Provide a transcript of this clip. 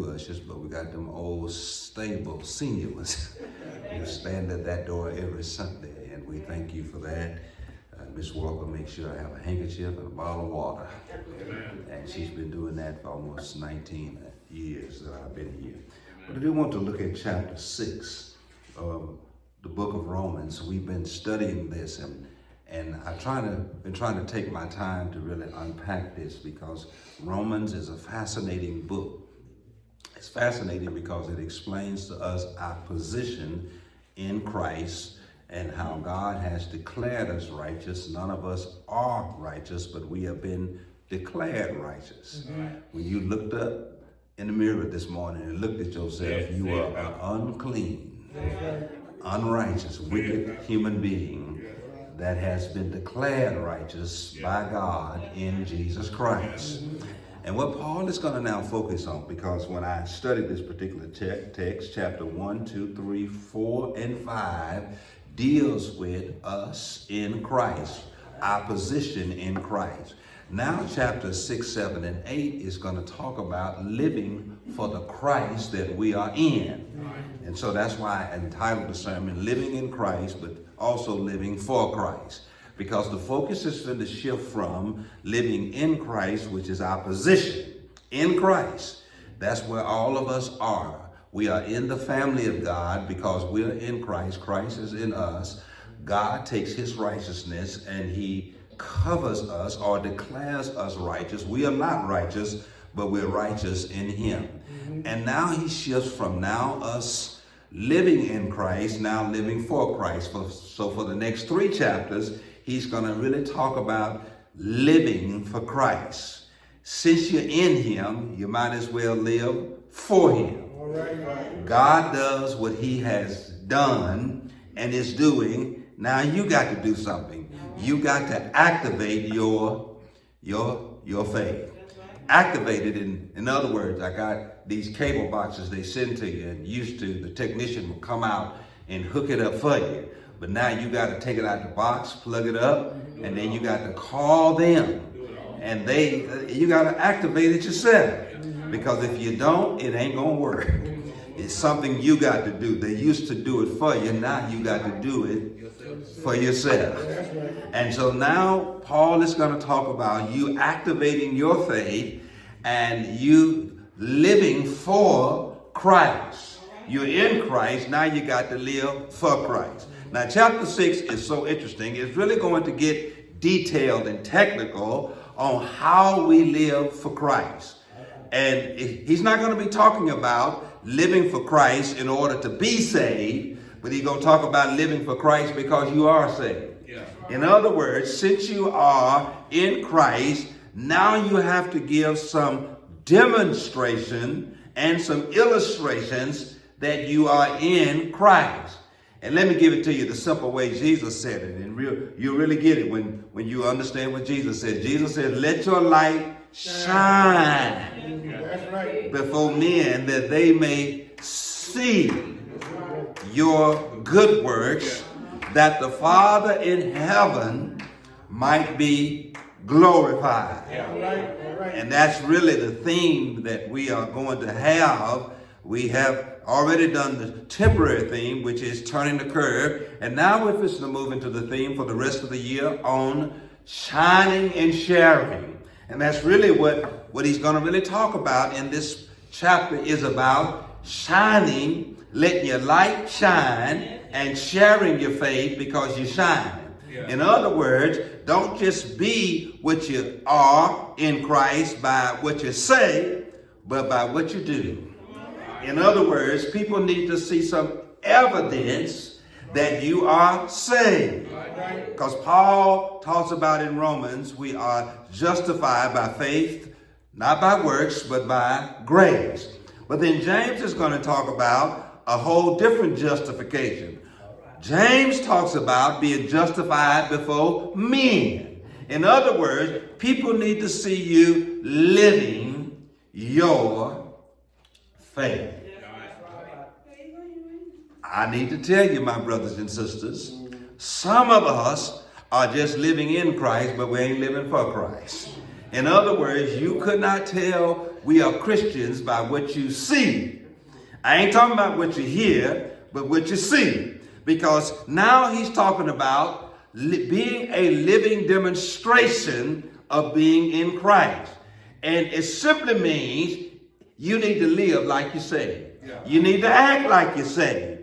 ushers, but we got them old stable senior ones who stand at that door every Sunday, and we thank you for that. Miss Walker makes sure I have a handkerchief and a bottle of water. Amen. And she's been doing that for almost 19 years that I've been here. But I do want to look at chapter 6 of the book of Romans. We've been studying this, and I've been trying to take my time to really unpack this, because Romans is a fascinating book. It's fascinating because it explains to us our position in Christ and how God has declared us righteous. None of us are righteous, but we have been declared righteous. Mm-hmm. When you looked up in the mirror this morning and looked at yourself, you are an unclean, unrighteous, wicked human being that has been declared righteous by God in Jesus Christ. And what Paul is going to now focus on, because when I studied this particular text, chapter 1, 2, 3, 4, and 5, deals with us in Christ, our position in Christ. Now chapters 6, 7, and 8 is going to talk about living for the Christ that we are in. And so that's why I entitled the sermon, Living in Christ, but also living for Christ. Because the focus is going to shift from living in Christ, which is our position in Christ. That's where all of us are. We are in the family of God because we're in Christ. Christ is in us. God takes his righteousness and he covers us or declares us righteous. We are not righteous, but we're righteous in him. Mm-hmm. And now he shifts from now us living in Christ, now living for Christ. So for the next 3 chapters, he's going to really talk about living for Christ. Since you're in him, you might as well live for him. God does what he has done and is doing. Now you got to do something. You got to activate your faith. Activate it. In other words, I got these cable boxes they send to you, and used to the technician will come out and hook it up for you. But now you got to take it out the box, plug it up, and then you got to call them. And you got to activate it yourself. Because if you don't, it ain't going to work. It's something you got to do. They used to do it for you. Now you got to do it for yourself. And so now Paul is going to talk about you activating your faith and you living for Christ. You're in Christ. Now you got to live for Christ. Now, chapter 6 is so interesting. It's really going to get detailed and technical on how we live for Christ. And he's not going to be talking about living for Christ in order to be saved, but he's going to talk about living for Christ because you are saved. Yeah. In other words, since you are in Christ, now you have to give some demonstration and some illustrations that you are in Christ. And let me give it to you the simple way Jesus said it. And you really get it when you understand what Jesus said. Jesus said, let your light shine before men that they may see your good works, that the Father in heaven might be glorified. And that's really the theme that we are going to have. We have already done the temporary theme, which is turning the curve. And now we're fixing to move into the theme for the rest of the year on shining and sharing. And that's really what he's going to really talk about in this chapter, is about shining, letting your light shine, and sharing your faith because you're shining. Yeah. In other words, don't just be what you are in Christ by what you say, but by what you do. In other words, people need to see some evidence that you are saved. Because Paul talks about in Romans, we are justified by faith, not by works, but by grace. But then James is going to talk about a whole different justification. James talks about being justified before men. In other words, people need to see you living your faith. I need to tell you, my brothers and sisters, some of us are just living in Christ, but we ain't living for Christ. In other words, you could not tell we are Christians by what you see. I ain't talking about what you hear, but what you see. Because now he's talking about being a living demonstration of being in Christ. And it simply means you need to live like you say. You need to act like you say.